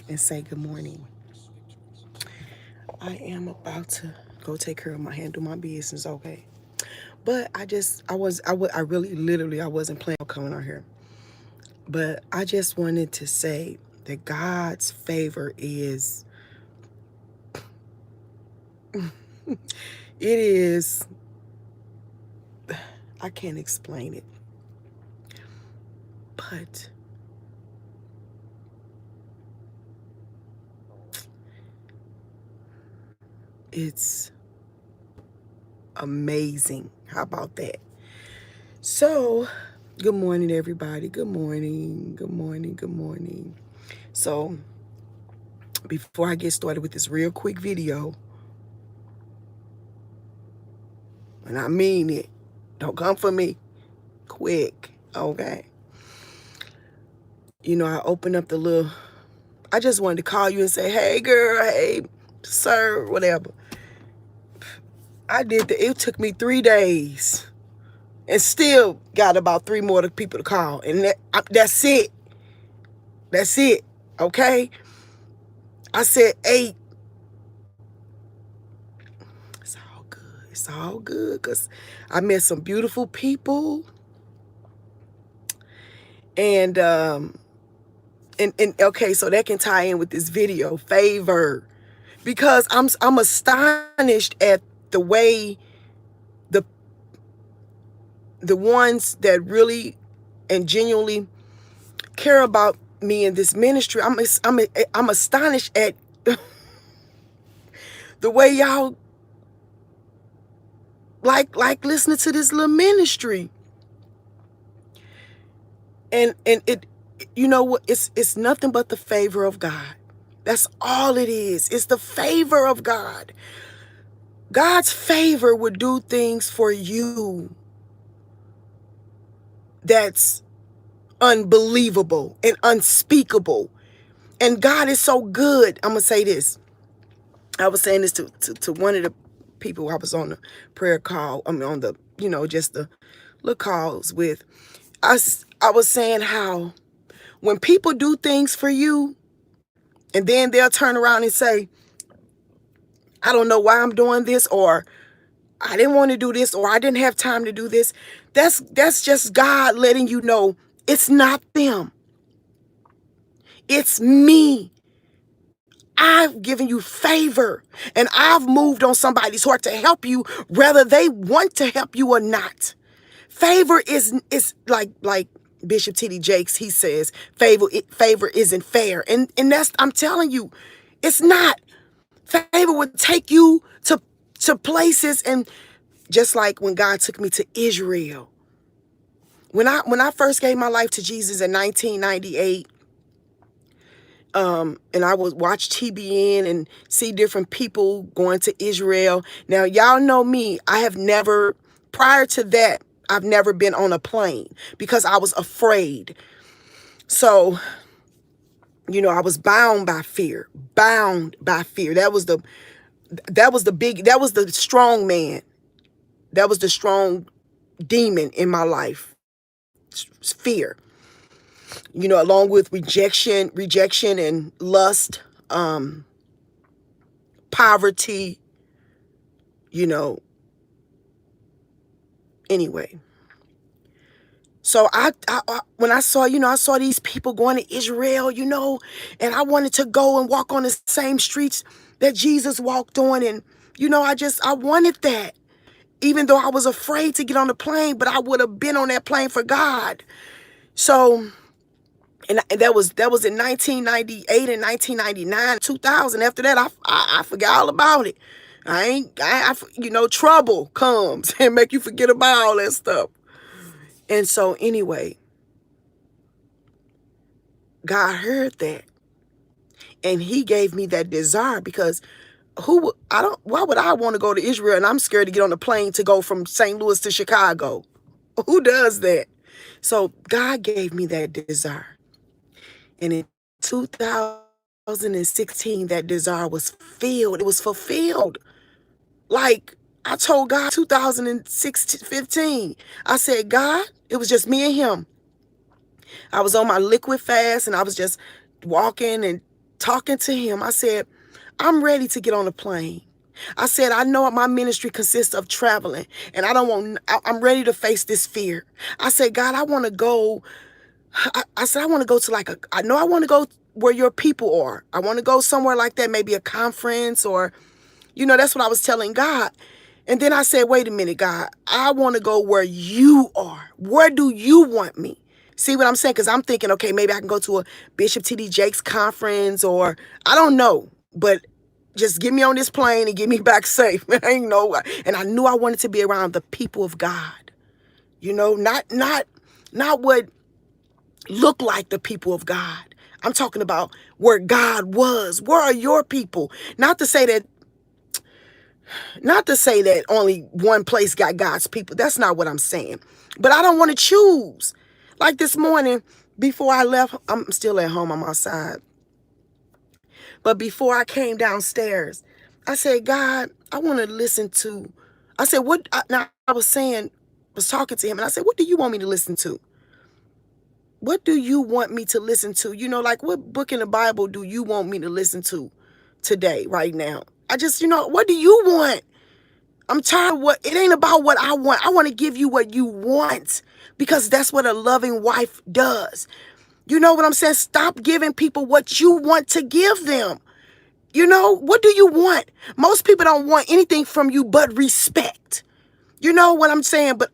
and say good morning. I am about to go take care of my handle my business, okay? But I really, literally, I wasn't planning on coming on here. But I just wanted to say that God's favor it is, I can't explain it, but it's amazing. How about that? So, good morning, everybody. Good morning. Good morning. Good morning. So, before I get started with this real quick video, and I mean it, don't come for me, quick, okay? I opened up I just wanted to call you and say, hey, girl, hey, sir, whatever. I did it took me 3 days and still got about 3 more people to call. And that's it. That's it, okay? I said 8. It's all good. It's all good because I met some beautiful people. And okay, so that can tie in with this video, favor. Because I'm astonished at the way the ones that really and genuinely care about me in this ministry. I'm astonished at the way y'all like listening to this little ministry. And it, you know what, it's nothing but the favor of God. That's all it is. It's the favor of God. God's favor would do things for you that's unbelievable and unspeakable. And God is so good. I'm gonna say this. I was saying this to one of the people I was on the prayer call. I mean, on the, just the little calls with. I was saying how when people do things for you and then they'll turn around and say, I don't know why I'm doing this, or I didn't want to do this, or I didn't have time to do this. That's just God letting you know it's not them. It's me. I've given you favor, and I've moved on somebody's heart to help you, whether they want to help you or not. Favor is like Bishop T.D. Jakes, he says, favor isn't fair. And that's, I'm telling you, it's not. Favor would take you to places, and just like when God took me to Israel. When I first gave my life to Jesus in 1998, and I would watch TBN and see different people going to Israel. Now, y'all know me. Prior to that, I've never been on a plane because I was afraid. So, I was bound by fear. Bound by fear. That was the strong man. That was the strong demon in my life. Fear. Along with rejection and lust, poverty, anyway. So when I saw these people going to Israel, and I wanted to go and walk on the same streets that Jesus walked on. And, I wanted that, even though I was afraid to get on the plane, but I would have been on that plane for God. So, and that was in 1998 and 1999, 2000. After that, I forgot all about it. Trouble comes and make you forget about all that stuff. And so anyway, God heard that, and he gave me that desire, because why would I want to go to Israel and I'm scared to get on a plane to go from St. Louis to Chicago? Who does that? So God gave me that desire. And in 2016, that desire was filled. It was fulfilled. Like I told God 2015, I said, God, it was just me and him. I was on my liquid fast, and I was just walking and talking to him, I said, I'm ready to get on a plane. I said, I know my ministry consists of traveling, and I'm ready to face this fear. I said, God, I want to go. I said, I want to go to I know I want to go where your people are. I want to go somewhere like that, maybe a conference or, that's what I was telling God. And then I said, wait a minute, God, I want to go where you are. Where do you want me? See what I'm saying? Because I'm thinking, okay, maybe I can go to a Bishop T.D. Jakes conference or I don't know. But just get me on this plane and get me back safe. And I knew I wanted to be around the people of God. Not what looked like the people of God. I'm talking about where God was. Where are your people? Not to say that only one place got God's people. That's not what I'm saying. But I don't want to choose. Like this morning, before I left, I'm still at home, I'm outside. But before I came downstairs, I said, God, I want to listen to, I said, I was talking to him, and I said, what do you want me to listen to? What do you want me to listen to? What book in the Bible do you want me to listen to today, right now? I just, what do you want? I'm tired of it ain't about what I want. I want to give you what you want because that's what a loving wife does. You know what I'm saying? Stop giving people what you want to give them. What do you want? Most people don't want anything from you but respect. You know what I'm saying? But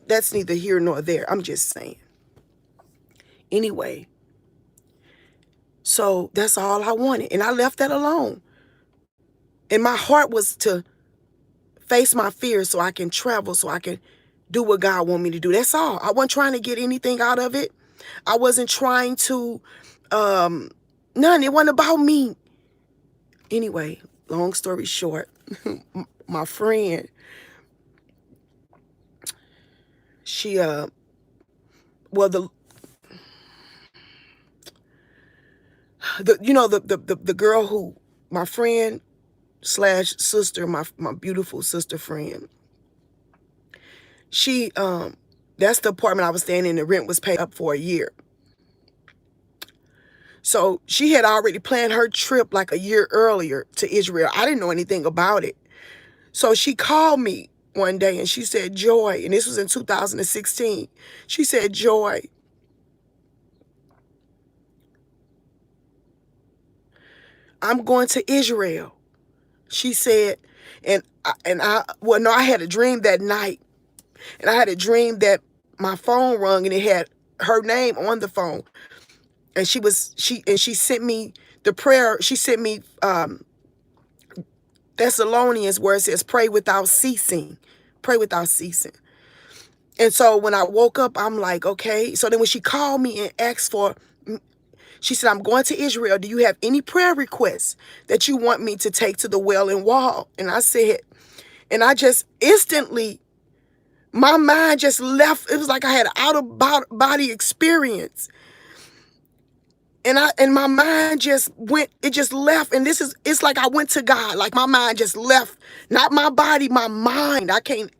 that's neither here nor there. I'm just saying. Anyway, so that's all I wanted. And I left that alone. And my heart was to face my fears so I can travel, so I can do what God want me to do. That's all. I wasn't trying to get anything out of it. I wasn't trying to, none. It wasn't about me. Anyway, long story short, my friend, she, the girl who, my friend / sister, my beautiful sister friend, she, that's the apartment I was staying in. The rent was paid up for a year. So she had already planned her trip like a year earlier to Israel. I didn't know anything about it. So she called me one day and she said, Joy, and this was in 2016. She said, Joy, I'm going to Israel. She said, I had a dream that night. And I had a dream that my phone rung and it had her name on the phone. And she sent me the prayer. She sent me Thessalonians where it says, pray without ceasing. Pray without ceasing. And so when I woke up, I'm like, okay. So then when she called me and asked she said, I'm going to Israel. Do you have any prayer requests that you want me to take to the Wailing Wall? And I said, and I just instantly, my mind just left. It was like I had an out-of-body experience. And my mind just went, it just left. And it's like I went to God. Like my mind just left. Not my body, my mind. I can't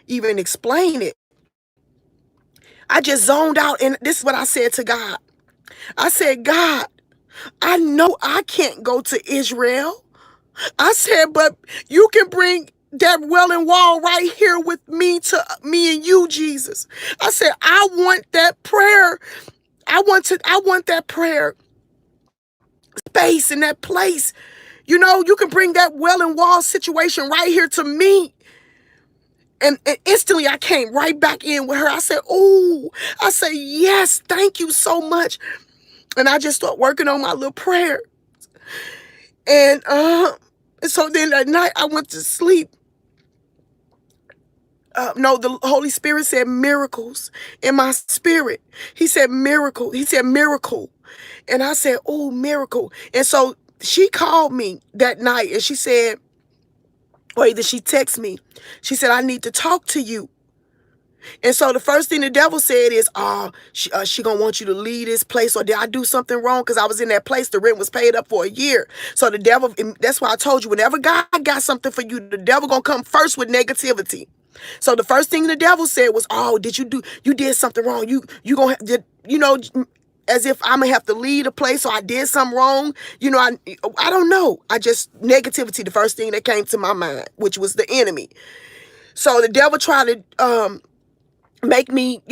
even explain it. I just zoned out. And this is what I said to God. I said, God, I know I can't go to Israel. I said, but you can bring that Wailing Wall right here with me to me and you, Jesus. I said, I want that prayer. I want that prayer space in that place. You can bring that Wailing Wall situation right here to me. And instantly I came right back in with her. I said, oh, I said, yes, thank you so much. And I just started working on my little prayer. And so then at night I went to sleep. No, the Holy Spirit said miracles in my spirit. He said miracle. He said miracle. And I said, oh, miracle. And so she called me that night and she said, or either she texted me. She said, I need to talk to you. And so the first thing the devil said is, she gonna want you to leave this place, or did I do something wrong? Because I was in that place, the rent was paid up for a year. So the devil, that's why I told you, whenever God got something for you, the devil gonna come first with negativity. So the first thing the devil said was, oh, you did something wrong. You gonna, as if I'm gonna have to leave a place or I did something wrong. I don't know. I just negativity, the first thing that came to my mind, which was the enemy. So the devil tried to make me,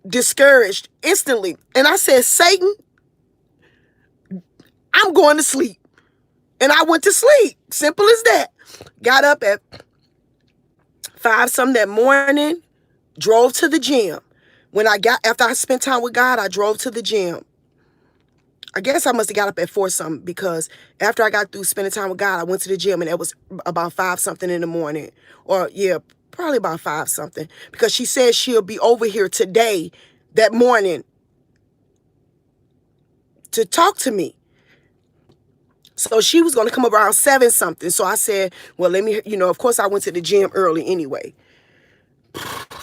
discouraged instantly. And I said, Satan, I'm going to sleep. And I went to sleep. Simple as that. Got up at 5 something that morning, drove to the gym. After I spent time with God, I drove to the gym. I guess I must have got up at 4 something, because after I got through spending time with God, I went to the gym, and it was about 5 something in the morning. Or yeah, probably about 5 something. Because she said she'll be over here today, that morning, to talk to me. So she was going to come around 7 something. So I said, well, let me, of course I went to the gym early anyway.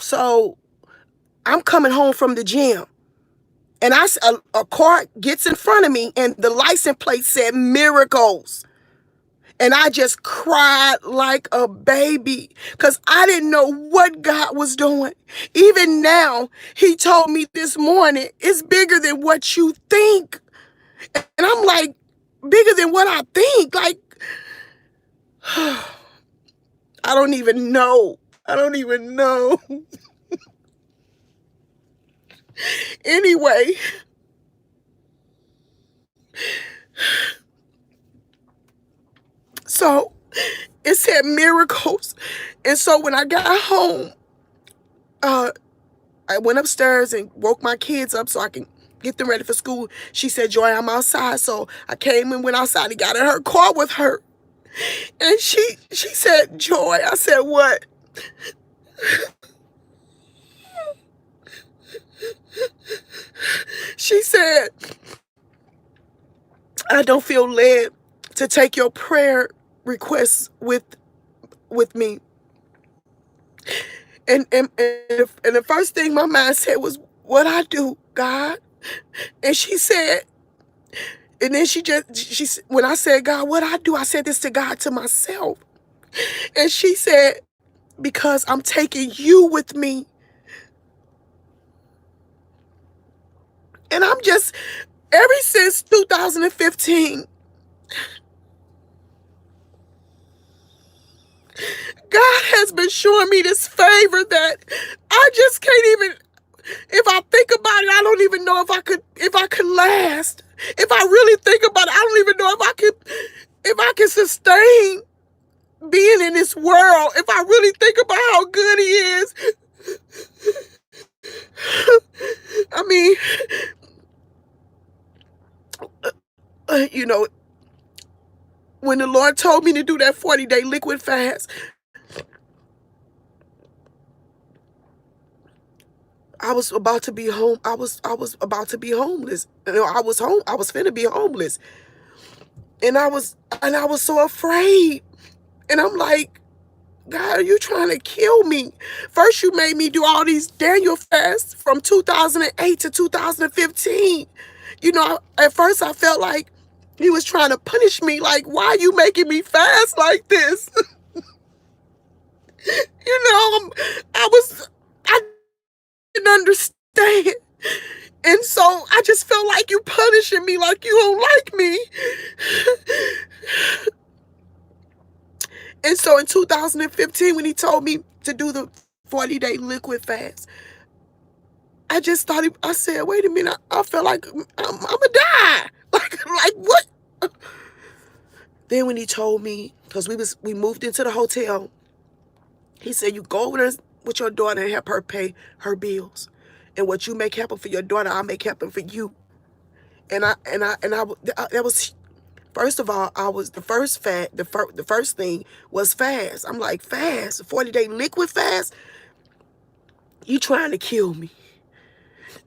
So I'm coming home from the gym, and a car gets in front of me, and the license plate said Miracles. And I just cried like a baby, because I didn't know what God was doing. Even now, he told me this morning, it's bigger than what you think. And I'm like, bigger than what I think? Like, I don't even know. Anyway, so it said Miracles. And so when I got home, I went upstairs and woke my kids up so I can get them ready for school. She said, Joy, I'm outside. So I came and went outside and got in her car with her. And she said, Joy. I said, what? She said, I don't feel led to take your prayer requests with me. And the first thing my mind said was, what I do, God? And she said, and then when I said, God, what I do? I said this to God, to myself. And she said, because I'm taking you with me. And I'm just, ever since 2015, God has been showing me this favor that I just can't even, if I think about it, I don't even know if I could last. If I really think about it, I don't even know if I can sustain being in this world. If I really think about how good he is. I mean, when the Lord told me to do that 40-day liquid fast, I was about to be home. I was about to be homeless. I was finna be homeless. And I was so afraid. And I'm like, God, are you trying to kill me? First, you made me do all these Daniel fasts from 2008 to 2015. At first I felt like he was trying to punish me. Like, why are you making me fast like this? I didn't understand. And so I just felt like you punishing me, like you don't like me. And so in 2015, when he told me to do the 40-day liquid fast, I just thought, I said, wait a minute, I felt like I'm gonna die. Like what? Then when he told me, because we moved into the hotel, he said, you go over there with your daughter and help her pay her bills. And what you make happen for your daughter, I'll make happen for you. And that was, first of all, I was the first thing was fast. I'm like, fast, 40-day liquid fast? You trying to kill me.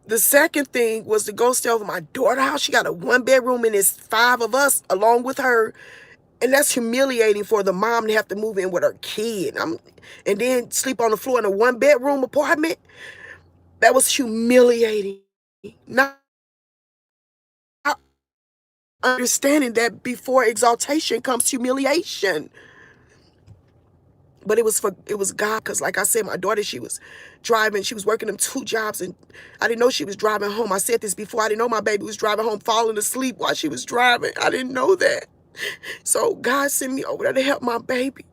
The second thing was to go stay over my daughter's house. She got a 1-bedroom and it's 5 of us along with her. And that's humiliating for the mom to have to move in with her kid. And then sleep on the floor in a 1-bedroom apartment. That was humiliating. Not understanding that before exaltation comes humiliation. But it was God, because like I said, my daughter, she was driving, she was working them 2 jobs, and I didn't know she was driving home. I said this before, I didn't know my baby was driving home, falling asleep while she was driving. I didn't know that. So God sent me over there to help my baby.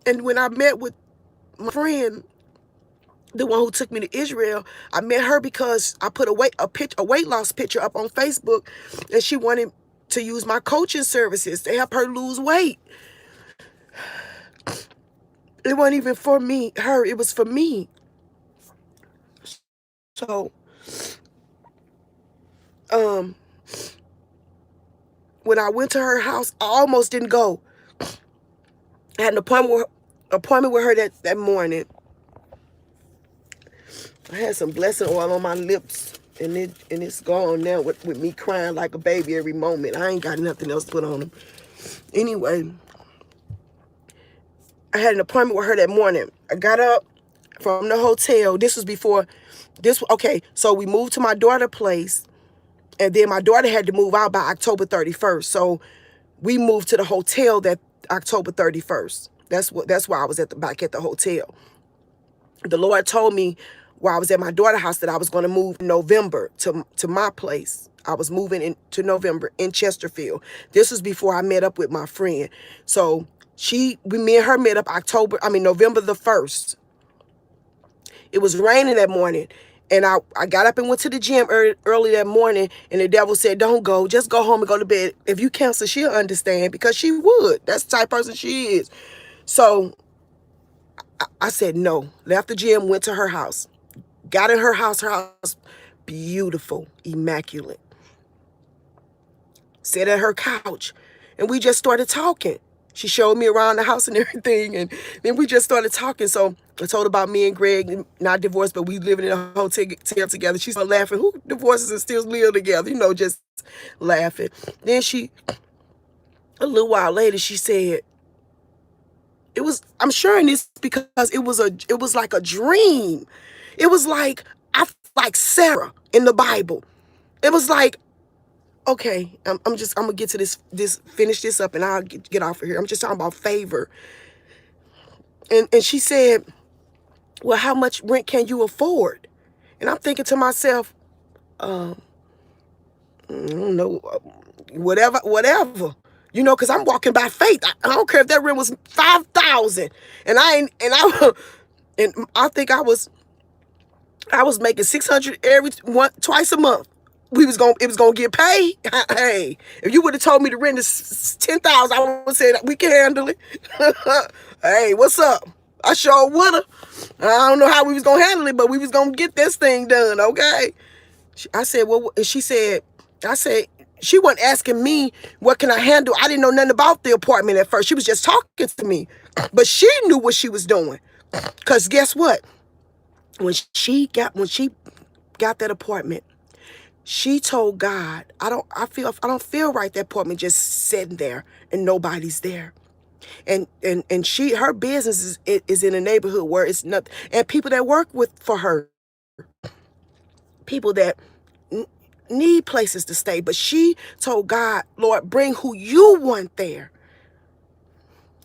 And when I met with my friend, the one who took me to Israel, I met her because I put a weight loss picture up on Facebook, and she wanted to use my coaching services to help her lose weight. It wasn't even for her, it was for me. So, um, when I went to her house, I almost didn't go. I had an appointment with her that morning. I had some blessing oil on my lips, and it's gone now with me crying like a baby every moment. I ain't got nothing else to put on them. Anyway, I had an appointment with her that morning. I got up from the hotel. This was before okay, so we moved to my daughter's place, and then my daughter had to move out by October 31st. So we moved to the hotel that October 31st. That's why I was back at the hotel. The Lord told me while I was at my daughter's house that I was going to move in November to my place. I was moving into November in Chesterfield. This was before I met up with my friend. So me and her met up November the 1st. It was raining that morning. And I got up and went to the gym early that morning, and the devil said, don't go. Just go home and go to bed. If you cancel, she'll understand, because she would. That's the type of person she is. So I said no. Left the gym, went to her house. Got in her house beautiful, immaculate. Sat at her couch, and we just started talking. She showed me around the house and everything, and then we just started talking. So I told her about me and Greg, not divorced, but we living in a hotel together. She started laughing. Who divorces and still live together? Just laughing. Then a little while later, she said, I'm sharing this because it was like a dream. It was like, like Sarah in the Bible. It was like, okay, I'm gonna get to finish this up, and I'll get off of here. I'm just talking about favor. And she said, well, how much rent can you afford? And I'm thinking to myself, I don't know, whatever, because I'm walking by faith. I don't care if that rent was $5,000, and I think I was making $600 twice a month. It was gonna get paid. Hey, if you would have told me the rent is $10,000, I would have said we can handle it. Hey, what's up? I sure would have. I don't know how we was gonna handle it, but we was gonna get this thing done, okay? I said, well, and she said, she wasn't asking me what can I handle. I didn't know nothing about the apartment at first. She was just talking to me, but she knew what she was doing. Cause guess what? When she got that apartment, she told God, I don't feel right, that apartment just sitting there and nobody's there. And her business is in a neighborhood where it's not, and people that work for her, people that need places to stay. But she told God, Lord, bring who you want there.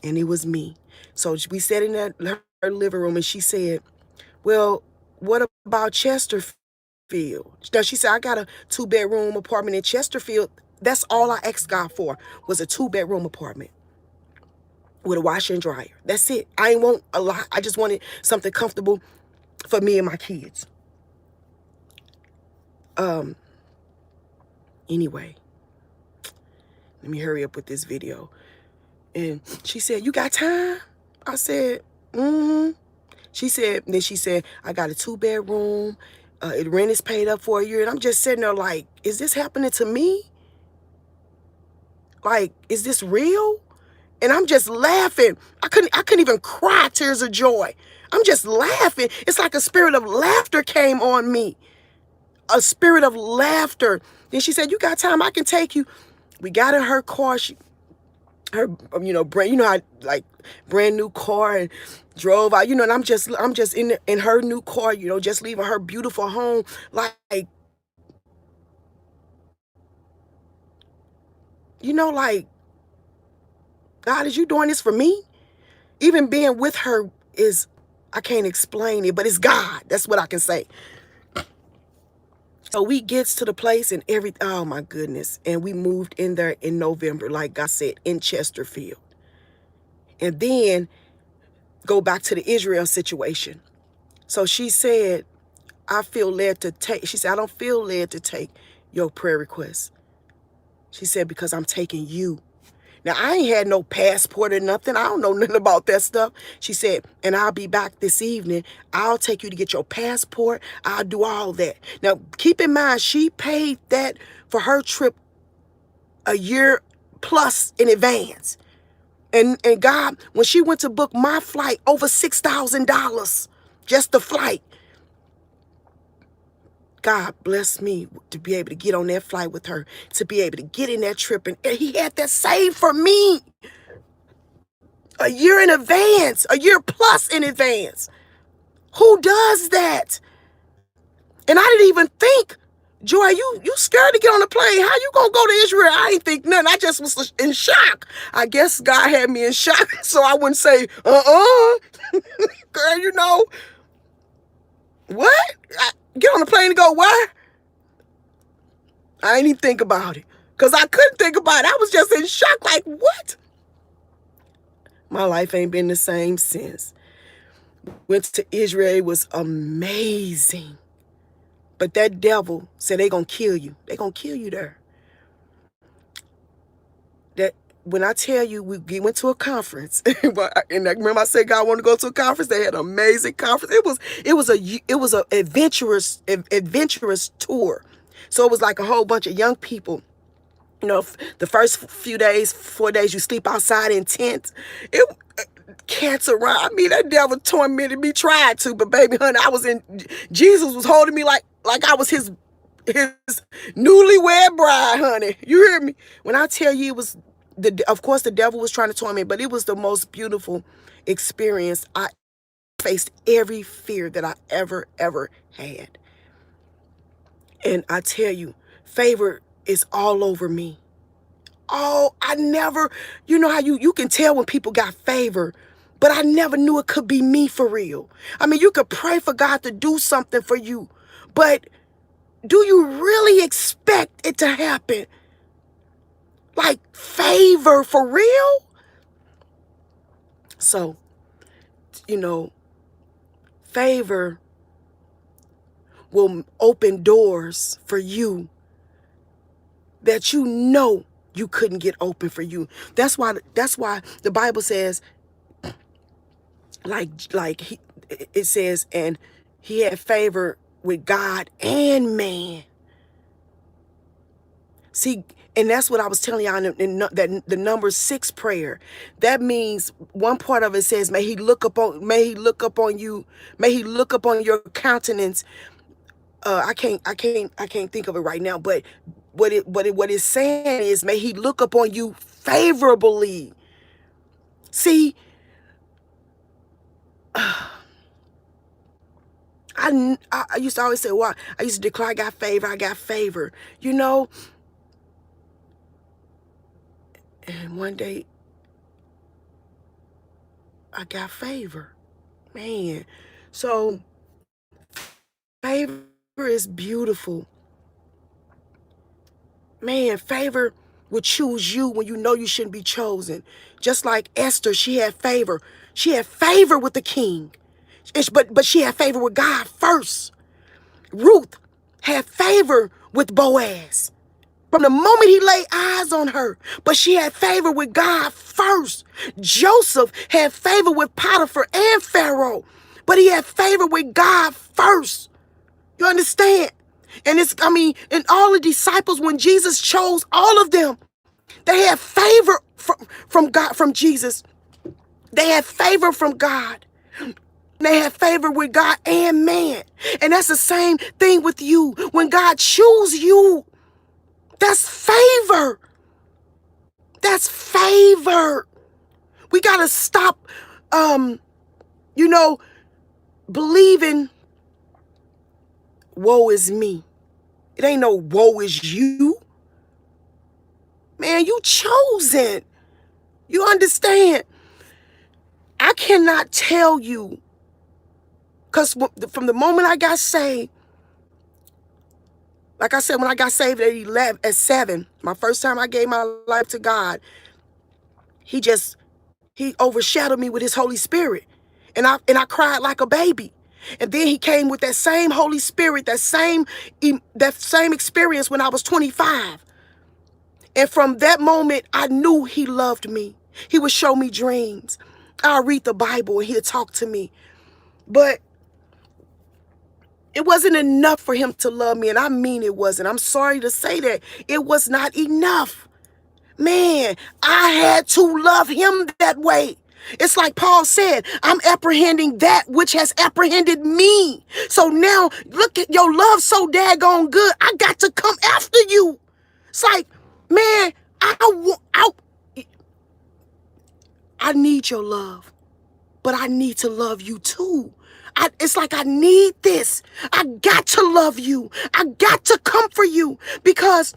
And it was me. So we sat in her living room, and she said, well, what about Chesterfield? Now, she said, I got a 2-bedroom apartment in Chesterfield. That's all I asked God for, was a 2-bedroom apartment with a washer and dryer. That's it. I ain't want a lot. I just wanted something comfortable for me and my kids. Anyway, let me hurry up with this video. And she said, you got time? I said, mm-hmm. She said, I got a 2-bedroom. Rent is paid up for a year. And I'm just sitting there like, is this happening to me? Like, is this real? And I'm just laughing. I couldn't even cry tears of joy. I'm just laughing. It's like a spirit of laughter came on me. A spirit of laughter. Then she said, you got time? I can take you. We got in her car. Her brand new car, and drove out, and I'm just in her new car, just leaving her beautiful home. Like, like, God, is you doing this for me? Even being with her is, I can't explain it, but it's God. That's what I can say. So we gets to the place and oh my goodness. And we moved in there in November, like I said, in Chesterfield. And then go back to the Israel situation. So she said, I feel led to take, she said, I don't feel led to take your prayer request. She said, because I'm taking you. Now, I ain't had no passport or nothing. I don't know nothing about that stuff. She said, and I'll be back this evening. I'll take you to get your passport. I'll do all that. Now, keep in mind, she paid that for her trip a year plus in advance. And God, when she went to book my flight, over $6,000, just the flight. God blessed me to be able to get on that flight with her, to be able to get in that trip. And he had that saved for me a year in advance, a year plus in advance. Who does that? And I didn't even think, Joy, you scared to get on the plane. How you gonna go to Israel? I ain't think nothing. I just was in shock. I guess God had me in shock, so I wouldn't say, girl, you know, what? Get on the plane and go, where? I ain't even think about it. Because I couldn't think about it. I was just in shock, like, what? My life ain't been the same since. Went to Israel, it was amazing. But that devil said they gonna kill you. They gonna kill you there. That when I tell you we went to a conference, and I remember I said God wanted to go to a conference. They had an amazing conference. It was a adventurous tour. So it was like a whole bunch of young people. You know, the first few days, 4 days, you sleep outside in tents. Cats around. I mean, that devil tormented me, tried to, but baby, honey, Jesus was holding me like I was his newlywed bride, honey. You hear me? When I tell you it was, of course the devil was trying to torment, but it was the most beautiful experience. I faced every fear that I ever had. And I tell you, favor is all over me. Oh, I never, you know how you can tell when people got favor, but I never knew it could be me for real. I mean, you could pray for God to do something for you, but do you really expect it to happen? Like favor for real? So, you know, favor will open doors for you that you know you couldn't get open for you. That's why the Bible says, it says, and he had favor with God and man. See, and that's what I was telling y'all in the number 6 prayer. That means one part of it says, may he look upon you, may he look upon your countenance. I can't think of it right now, but what it's saying is, may he look upon you favorably. See, I used to always say, well, I used to declare I got favor, you know. And one day, I got favor, man. So, favor is beautiful. Man, favor will choose you when you know you shouldn't be chosen. Just like Esther, she had favor. She had favor with the king. But she had favor with God first. Ruth had favor with Boaz from the moment he laid eyes on her, but she had favor with God first. Joseph had favor with Potiphar and Pharaoh, but he had favor with God first. You understand? And and all the disciples, when Jesus chose all of them, they had favor from God, from Jesus. They had favor from God. They had favor with God and man. And that's the same thing with you. When God chooses you, that's favor. That's favor. We got to stop, believing woe is me. It ain't no woe is you. Man, you chosen. You understand? I I cannot tell you, because from the moment I got saved, like I said, when I got saved at 7, my first time I gave my life to God, he overshadowed me with his Holy Spirit. And I cried like a baby. And then he came with that same Holy Spirit, that same experience when I was 25. And from that moment, I knew he loved me. He would show me dreams. I'll read the Bible and he'll talk to me. But it wasn't enough for him to love me. And I mean it wasn't. I'm sorry to say that. It was not enough. Man, I had to love him that way. It's like Paul said, I'm apprehending that which has apprehended me. So now, look at your love so daggone good. I got to come after you. It's like, man, I need your love, but I need to love you too. It's like I need this. I got to love you. I got to comfort you because,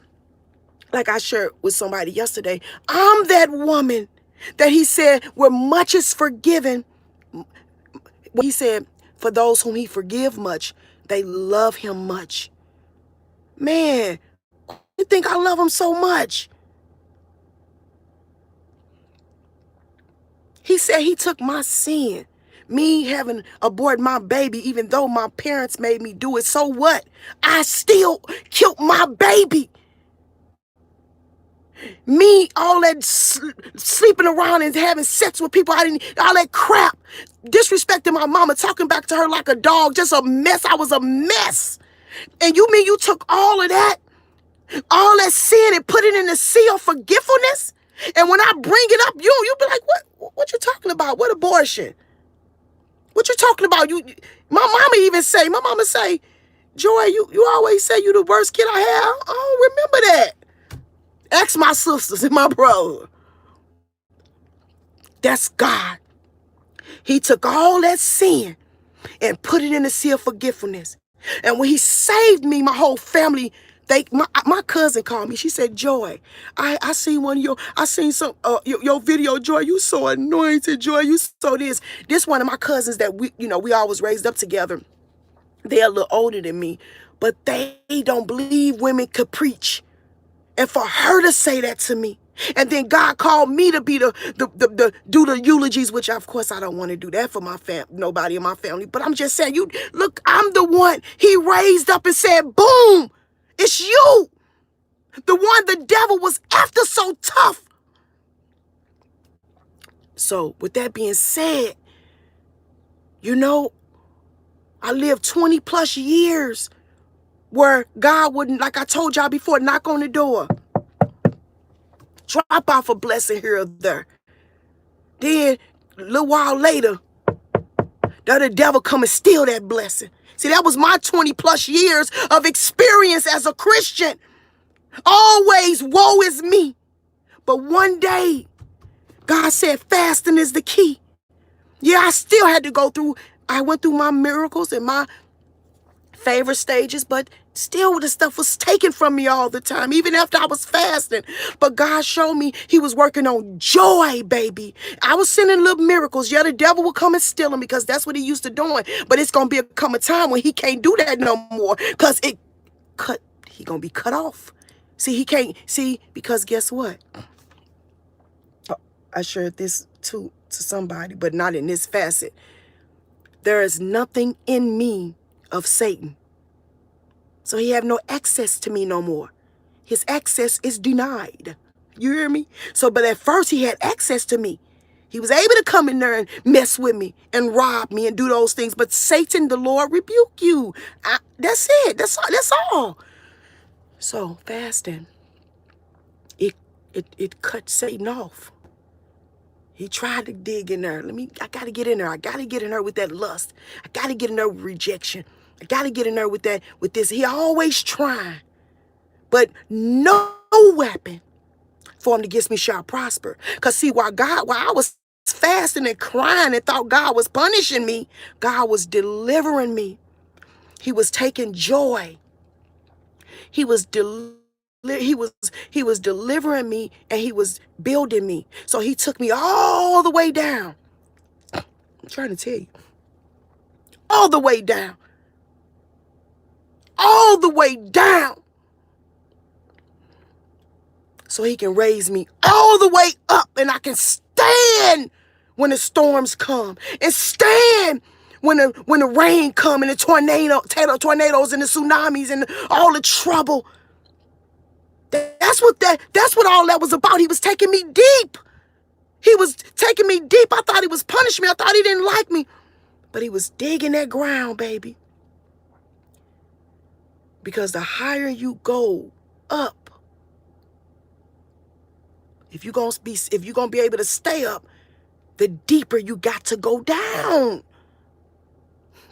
like I shared with somebody yesterday, I'm that woman that he said, where much is forgiven. He said, for those whom he forgive much, they love him much. Man, you think I love him so much? He said he took my sin, me having aborted my baby, even though my parents made me do it. So what? I still killed my baby. Me, all that sleeping around and having sex with people all that crap, disrespecting my mama, talking back to her like a dog, just a mess. I was a mess. And you mean you took all of that, all that sin and put it in the sea of forgetfulness? And when I bring it up, you be like, what you talking about? What abortion? What you talking about? My mama say, Joy, you always say you the worst kid I have. I don't remember that. Ask my sisters and my brother. That's God. He took all that sin and put it in the sea of forgetfulness. And when he saved me, my whole family, my cousin called me. She said, Joy, I seen your video, Joy. You so anointed, Joy. You so this. This one of my cousins that we always raised up together. They're a little older than me, but they don't believe women could preach. And for her to say that to me, and then God called me to be do the eulogies, which of course I don't want to do that for nobody in my family. But I'm just saying, look, I'm the one he raised up and said, boom, it's you. The one the devil was after so tough. So with that being said, I lived 20 plus years where God wouldn't, like I told y'all before, knock on the door, drop off a blessing here or there. Then a little while later, the devil come and steal that blessing. See, that was my 20 plus years of experience as a Christian. Always, woe is me. But one day, God said fasting is the key. Yeah, I still had to I went through my miracles and my favorite stages, but still the stuff was taken from me all the time, even after I was fasting. But God showed me he was working on joy, baby. I was sending little miracles. Yeah, the devil will come and steal them because that's what he used to doing. But it's going to come a time when he can't do that no more because he going to be cut off. See, he can't, because guess what? I shared this to somebody, but not in this facet. There is nothing in me of Satan. So he have no access to me no more. His access is denied. You hear me? But at first he had access to me. He was able to come in there and mess with me and rob me and do those things. But Satan, the Lord rebuke you. That's it. That's all. So fasting, it cut Satan off. He tried to dig in there. I got to get in there. I got to get in there with that lust. I got to get in there with rejection. I got to get in there with this. He always trying. But no weapon formed against me shall prosper. Because see, while I was fasting and crying and thought God was punishing me, God was delivering me. He was taking joy. He was delivering me and he was building me. So he took me all the way down I'm trying to tell you. All the way down. All the way down. So he can raise me all the way up, and I can stand when the storms come, and stand when the rain come, and the tornadoes and the tsunamis and all the trouble. That's what all that was about. He was taking me deep. He was taking me deep. I thought he was punishing me. I thought he didn't like me. But he was digging that ground, baby. Because the higher you go up, if you're gonna be able to stay up, the deeper you got to go down.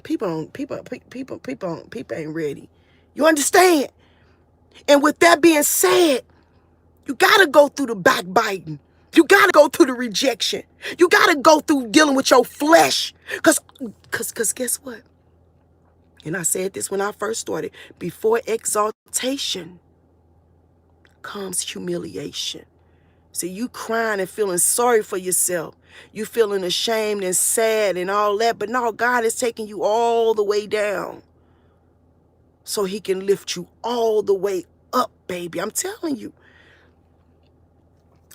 People ain't ready. You understand? And with that being said, you gotta go through the backbiting. You gotta go through the rejection. You gotta go through dealing with your flesh. Cause guess what? And I said this when I first started. Before exaltation comes humiliation. See, you crying and feeling sorry for yourself. You feeling ashamed and sad and all that. But no, God is taking you all the way down so he can lift you all the way up, baby. I'm telling you.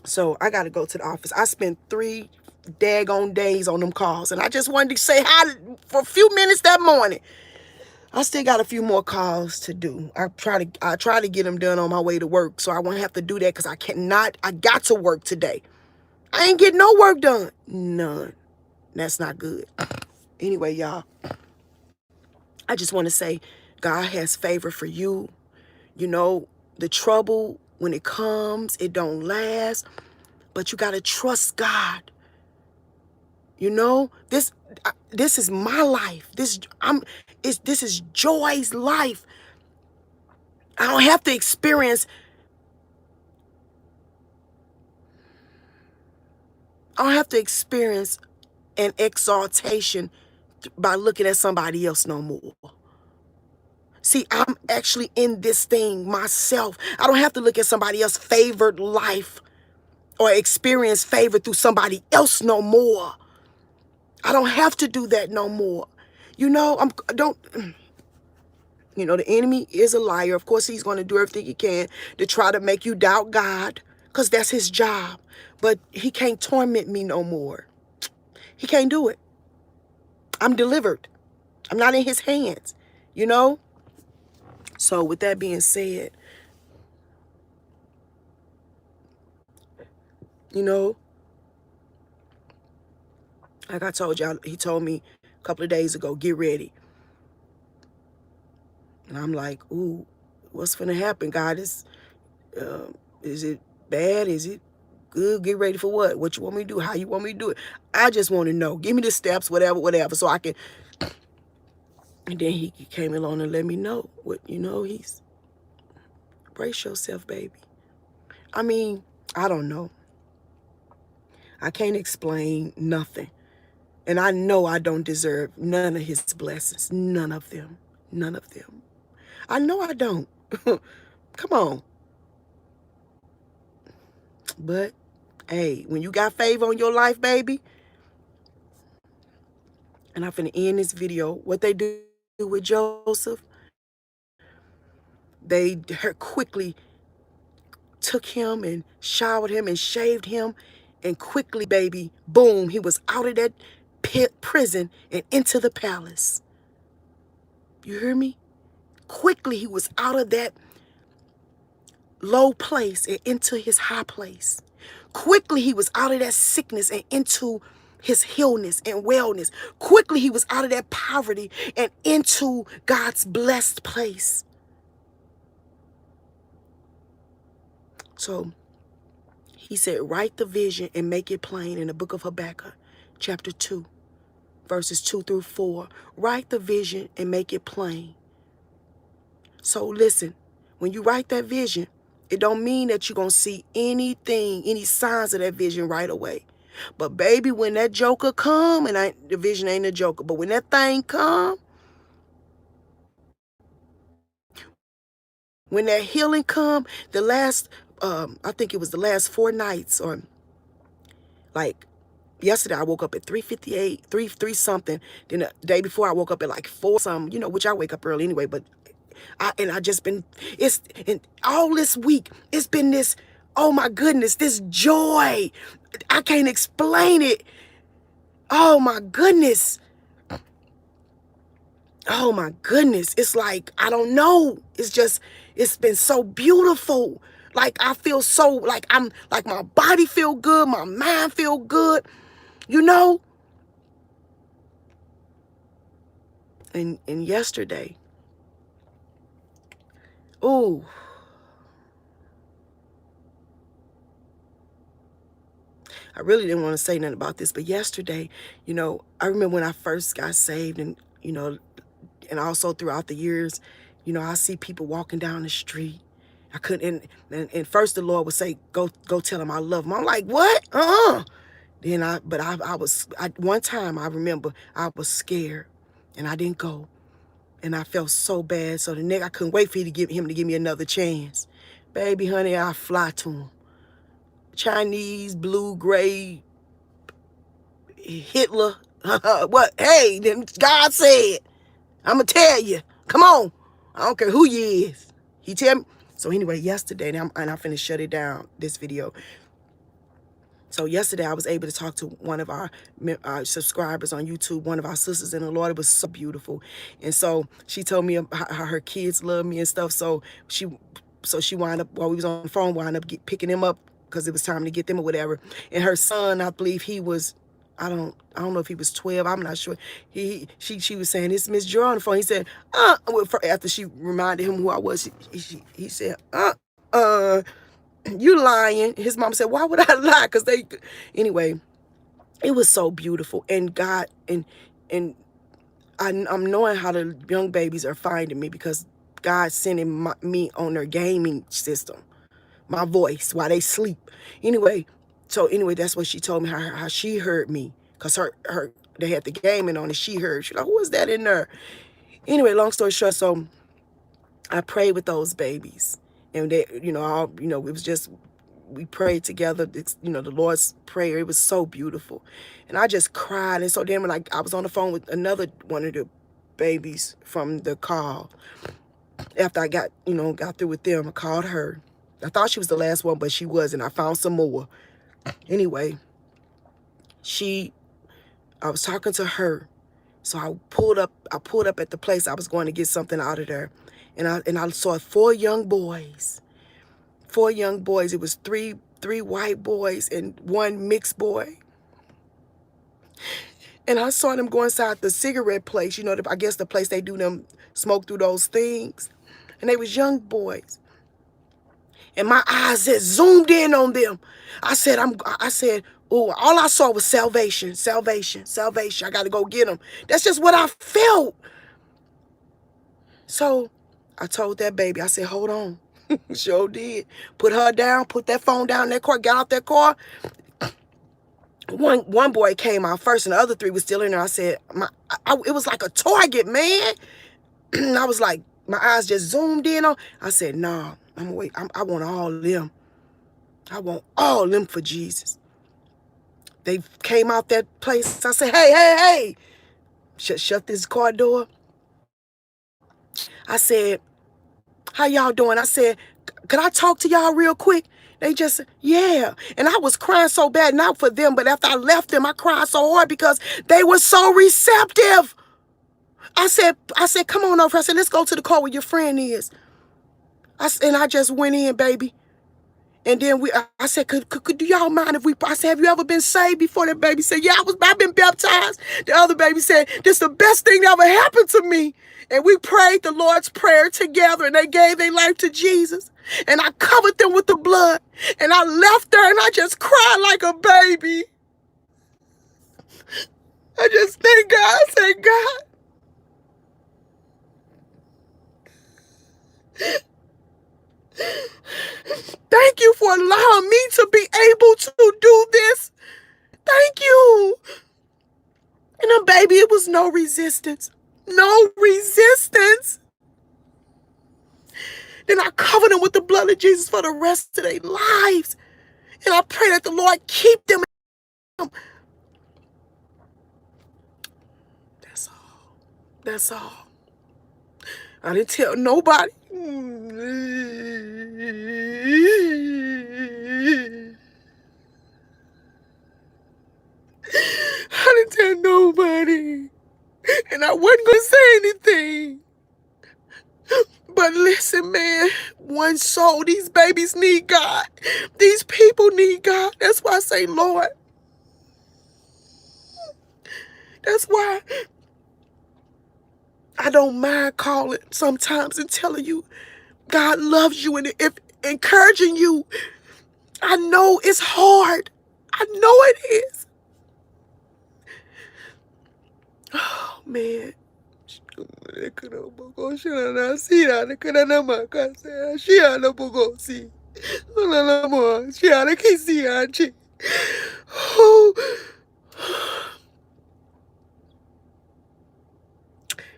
So I got to go to the office. I spent 3 daggone days on them calls. And I just wanted to say hi for a few minutes that morning. I still got a few more calls to do. I try to get them done on my way to work, so I won't have to do that because I got to work today. I ain't getting no work done. None. That's not good. Anyway, y'all, I just want to say God has favor for you. You know, the trouble, when it comes, it don't last, but you got to trust God. You know, this is my life. This is Joy's life. I don't have to experience an exaltation by looking at somebody else no more. See, I'm actually in this thing myself. I don't have to look at somebody else's favored life or experience favor through somebody else no more. I don't have to do that no more. You know, the enemy is a liar. Of course, he's going to do everything he can to try to make you doubt God, because that's his job. But he can't torment me no more. He can't do it. I'm delivered. I'm not in his hands, you know? So with that being said, you know, like I told y'all, he told me a couple of days ago, get ready. And I'm like, ooh, what's going to happen? God, is it bad? Is it good? Get ready for what? What you want me to do? How you want me to do it? I just want to know. Give me the steps, whatever, so I can. And then he came along and let me know what, he's, brace yourself, baby. I mean, I don't know. I can't explain nothing. And I know I don't deserve none of his blessings. None of them. None of them. I know I don't. Come on. But, hey, when you got favor on your life, baby, and I'm finna end this video, what they do with Joseph, they quickly took him and showered him and shaved him, and quickly, baby, boom, he was out of that prison and into the palace. You hear me? Quickly, he was out of that low place and into his high place. Quickly, he was out of that sickness and into his healness and wellness. Quickly, he was out of that poverty and into God's blessed place. So he said, write the vision and make it plain in the book of Habakkuk, chapter 2, verses 2 through 4. Write the vision and make it plain. So listen, when you write that vision, it don't mean that you're going to see any signs of that vision right away. But baby, when that joker come, and the vision ain't a joker, but when that thing come, when that healing come, I think it was the last 4 nights, or like Yesterday I woke up at 3:58, 3 something. Then the day before I woke up at like 4 something, you know, which I wake up early anyway, but I just been, it's, and all this week, it's been this, oh my goodness, this joy. I can't explain it. Oh my goodness. Oh my goodness. It's like, I don't know. It's just, it's been so beautiful. Like I feel so, like I'm, like my body feel good, my mind feel good, you know? And yesterday, oh, I really didn't want to say nothing about this, but yesterday, you know, I remember when I first got saved, and, you know, and also throughout the years, you know, I see people walking down the street. I couldn't, and first the Lord would say, go tell them I love them. I'm like, what? Then one time I remember I was scared and I didn't go. And I felt so bad. So the nigga, I couldn't wait for him to give me another chance. Baby, honey, I fly to him. Chinese, blue, gray, Hitler. What? Hey, God said, I'm going to tell you. Come on. I don't care who you is. He tell me. So anyway, yesterday, and I'm finna shut it down, this video. So yesterday, I was able to talk to one of our subscribers on YouTube, one of our sisters in the Lord. It was so beautiful. And so she told me how her kids love me and stuff. So she wound up, while we was on the phone, picking them up because it was time to get them or whatever. And her son, I believe he was, I don't know if he was 12. I'm not sure. She was saying, it's Miss Joy on the phone. He said, after she reminded him who I was, he said, you lying. His mom said, why would I lie? Because anyway, it was so beautiful. And God, and I'm knowing how the young babies are finding me because God's sending me on their gaming system, my voice while they sleep. Anyway, that's what she told me, how she heard me. Because they had the gaming on and she heard. She's like, who is that in there? Anyway, long story short, so I prayed with those babies. And they, it was just, we prayed together. It's, the Lord's Prayer. It was so beautiful. And I just cried. And so then when I was on the phone with another one of the babies from the call, after I got through with them, I called her. I thought she was the last one, but she wasn't. I found some more. Anyway, I was talking to her. So I pulled up at the place I was going to get something out of there. And I saw 4 young boys. 4 young boys. It was three white boys and 1 mixed boy. And I saw them go inside the cigarette place, I guess the place they do them smoke through those things. And they was young boys. And my eyes just zoomed in on them. I said, oh, all I saw was salvation, salvation, salvation. I got to go get them. That's just what I felt. So I told that baby, I said, hold on. Sure did. Put her down, put that phone down in that car, got out that car. One boy came out first and the other 3 was still in there. I said, it was like a target, man. I was like, my eyes just zoomed in on. I said, nah, I'm gonna wait. I want all of them. I want all of them for Jesus. They came out that place. I said, hey. Shut this car door. I said, how y'all doing? I said, could I talk to y'all real quick? They just, yeah. And I was crying so bad, not for them, but after I left them, I cried so hard because they were so receptive. I said, come on over. I said, let's go to the car where your friend is. And I just went in, baby. And then I said, could do y'all mind if I said, have you ever been saved before? That baby said, yeah, I've been baptized. The other baby said, this is the best thing that ever happened to me. And we prayed the Lord's Prayer together and they gave their life to Jesus. And I covered them with the blood. And I left there and I just cried like a baby. I just thank God. I said, God, thank you for allowing me to be able to do this. Thank you. And then, baby, it was no resistance. No resistance. Then I covered them with the blood of Jesus for the rest of their lives. And I pray that the Lord keep them. That's all. I didn't tell nobody. I didn't tell nobody. And I wasn't going to say anything. But listen, man, one soul, these babies need God. These people need God. That's why I say, Lord. That's why I don't mind calling sometimes and telling you God loves you and if encouraging you. I know it's hard. I know it is. Oh, man.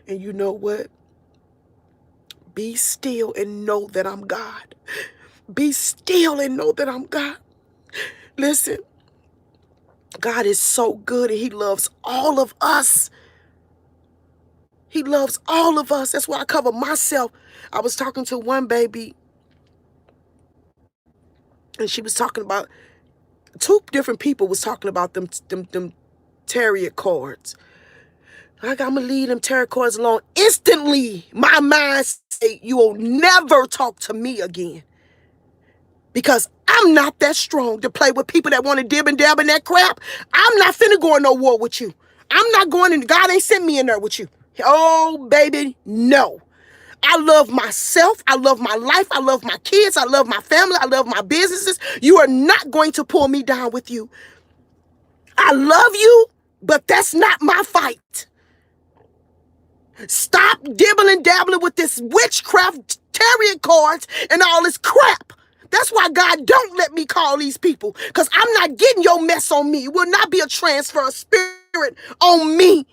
And you know what? Be still and know that I'm God. Be still and know that I'm God. Listen, God is so good and he loves all of us. He loves all of us. That's why I cover myself. I was talking to one baby and she was talking about, two different people was talking about them tarot cards. Like, I'm going to leave them tarot cards alone. Instantly, my mind say, you will never talk to me again. Because I'm not that strong to play with people that want to dib and dab in that crap. I'm not finna go in no war with you. I'm not going in. God ain't sent me in there with you. Oh, baby, no. I love myself. I love my life. I love my kids. I love my family. I love my businesses. You are not going to pull me down with you. I love you, but that's not my fight. Stop dibbling dabbling with this witchcraft tarot cards and all this crap. That's why God don't let me call these people, because I'm not getting your mess on me. It will not be a transfer of spirit on me.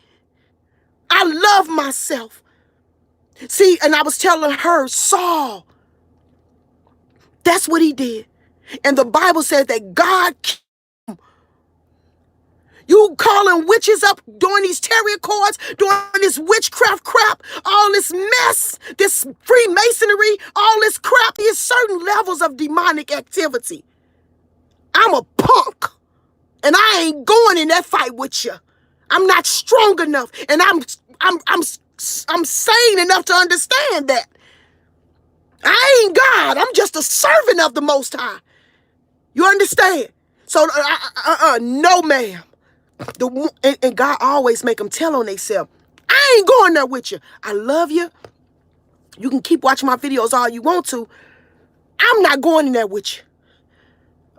I love myself. See, and I was telling her, Saul, that's what he did. And the Bible says that God, you calling witches up, doing these tarot cards, doing this witchcraft crap, all this mess, this Freemasonry, all this crap. There's certain levels of demonic activity. I'm a punk, and I ain't going in that fight with you. I'm not strong enough, and I'm sane enough to understand that. I ain't God. I'm just a servant of the Most High. You understand? So, no, ma'am. And God always make them tell on themselves. I ain't going there with you. I love you. You can keep watching my videos all you want to. I'm not going in there with you.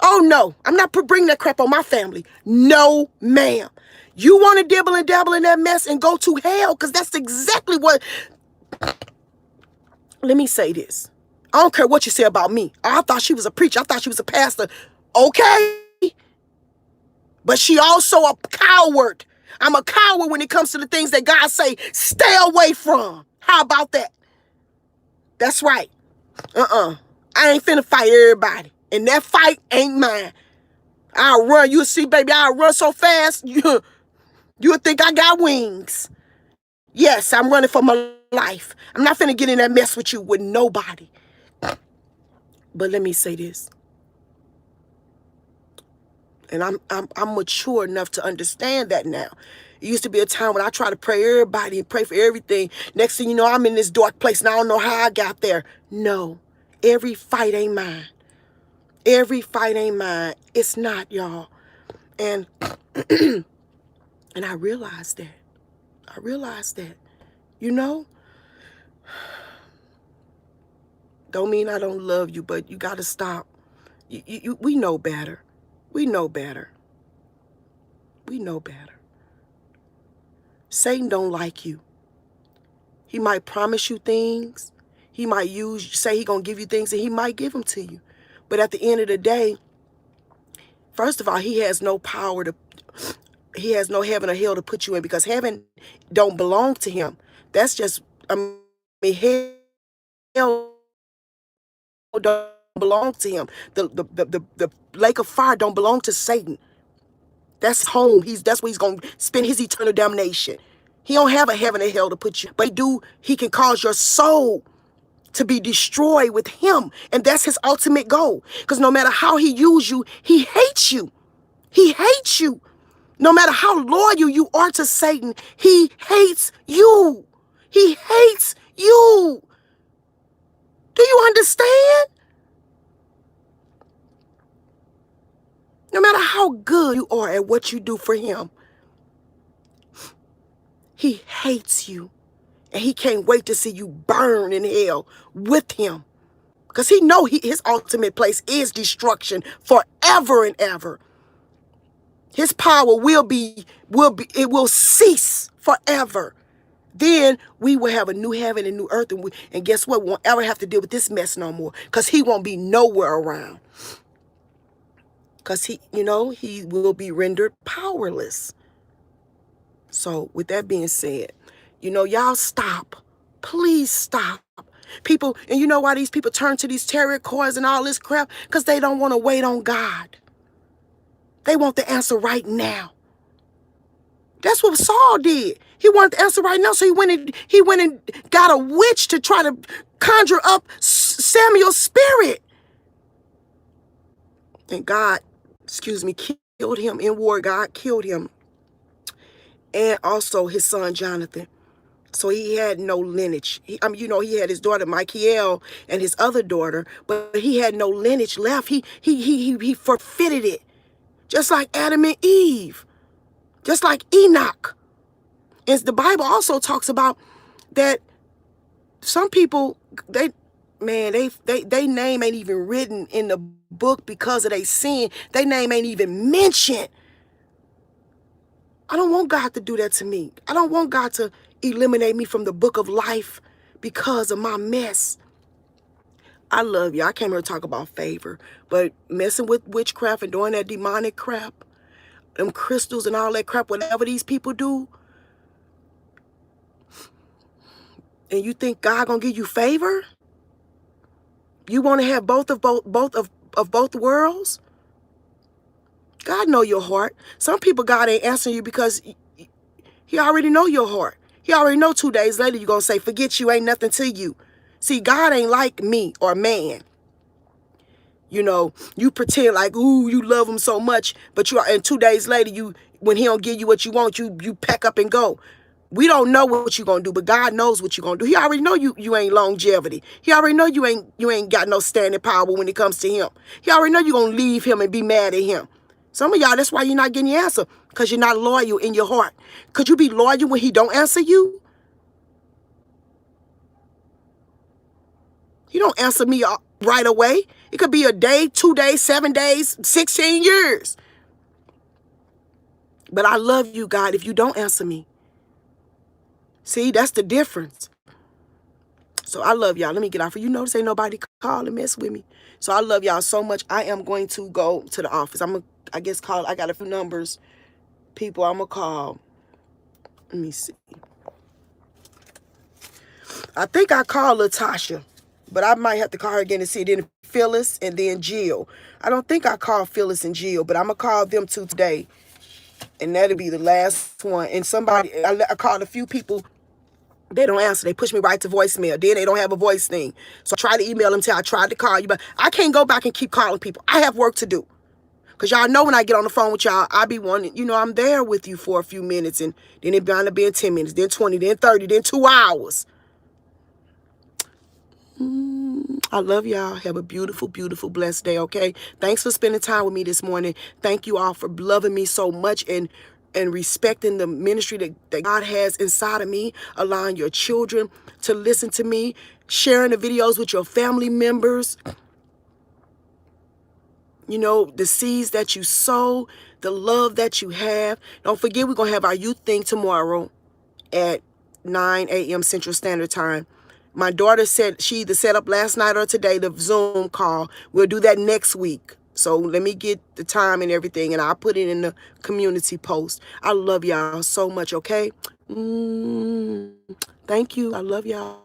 Oh, no. I'm not bringing that crap on my family. No, ma'am. You want to dibble and dabble in that mess and go to hell, because that's exactly what... Let me say this. I don't care what you say about me. I thought she was a preacher. I thought she was a pastor. Okay. But she also a coward. I'm a coward when it comes to the things that God say, stay away from. How about that? That's right. I ain't finna fight everybody. And that fight ain't mine. I'll run. You'll see, baby, I'll run so fast, you'll think I got wings. Yes, I'm running for my life. I'm not finna get in that mess with you, with nobody. But let me say this. And I'm mature enough to understand that now. It used to be a time when I try to pray everybody and pray for everything. Next thing you know, I'm in this dark place and I don't know how I got there. No, every fight ain't mine. Every fight ain't mine. It's not, y'all. And and I realized that. You know? Don't mean I don't love you, but you got to stop. We know better. We know better. Satan don't like you. He might promise you things. He might say he gonna give you things, and he might give them to you. But at the end of the day, first of all, he has no power he has no heaven or hell to put you in, because heaven don't belong to him. That's just, hell don't belong to him. The lake of fire don't belong to Satan. That's home. That's where he's going to spend his eternal damnation. He don't have a heaven and hell to put you, but he can cause your soul to be destroyed with him. And that's his ultimate goal. Because no matter how he uses you, he hates you. He hates you. No matter how loyal you are to Satan, he hates you. He hates you. Do you understand? No matter how good you are at what you do for him, he hates you. And he can't wait to see you burn in hell with him. Because he know his ultimate place is destruction forever and ever. His power it will cease forever. Then we will have a new heaven and new earth. And guess what? We won't ever have to deal with this mess no more. Because he won't be nowhere around. Because he will be rendered powerless. So with that being said, y'all stop. Please stop. People, and you know why these people turn to these tarot cards and all this crap? Because they don't want to wait on God. They want the answer right now. That's what Saul did. He wanted the answer right now, so he went and got a witch to try to conjure up Samuel's spirit. And God, killed him in war. God killed him. And also his son Jonathan. So he had no lineage. He had his daughter Michael and his other daughter, but he had no lineage left. He forfeited it, just like Adam and Eve, just like Enoch. And the Bible also talks about that some people they name ain't even written in the book because of their sin. Their name ain't even mentioned. I don't want God to do that to me. I don't want God to eliminate me from the book of life because of my mess. I love you. I came here to talk about favor, but messing with witchcraft and doing that demonic crap, them crystals and all that crap, whatever these people do, and you think God gonna give you favor? You want to have both of both worlds? God know your heart. Some people God ain't answering you because he already know your heart. He already know 2 days later you're going to say, forget you, ain't nothing to you. See, God ain't like me or man. You pretend like, ooh, you love him so much, but and 2 days later, when he don't give you what you want, you pack up and go. We don't know what you're going to do, but God knows what you're going to do. He already know you ain't longevity. He already know you ain't got no standing power when it comes to him. He already know you're going to leave him and be mad at him. Some of y'all, that's why you're not getting your answer, because you're not loyal in your heart. Could you be loyal when he don't answer you? He don't answer me right away. It could be a day, 2 days, 7 days, 16 years. But I love you, God, if you don't answer me. See, that's the difference. So I love y'all. Let me get off. You notice ain't nobody call and mess with me. So I love y'all so much. I am going to go to the office. I got a few numbers. People I'm going to call. Let me see. I think I called Latasha, but I might have to call her again and see. Then Phyllis and then Jill. I don't think I called Phyllis and Jill, but I'm going to call them two today. And that'll be the last one. And I called a few people. They don't answer. They push me right to voicemail. Then they don't have a voice thing. So I try to email them, I tried to call you, but I can't go back and keep calling people. I have work to do. Because y'all know when I get on the phone with y'all, I be wanting, I'm there with you for a few minutes, and then it bound to be in 10 minutes, then 20, then 30, then 2 hours. I love y'all. Have a beautiful, beautiful, blessed day, okay? Thanks for spending time with me this morning. Thank you all for loving me so much and respecting the ministry that God has inside of me, allowing your children to listen to me, sharing the videos with your family members. The seeds that you sow, the love that you have. Don't forget, we're going to have our youth thing tomorrow at 9 a.m. Central Standard Time. My daughter said she either set up last night or today the Zoom call. We'll do that next week. So let me get the time and everything, and I'll put it in the community post. I love y'all so much, okay? Thank you. I love y'all.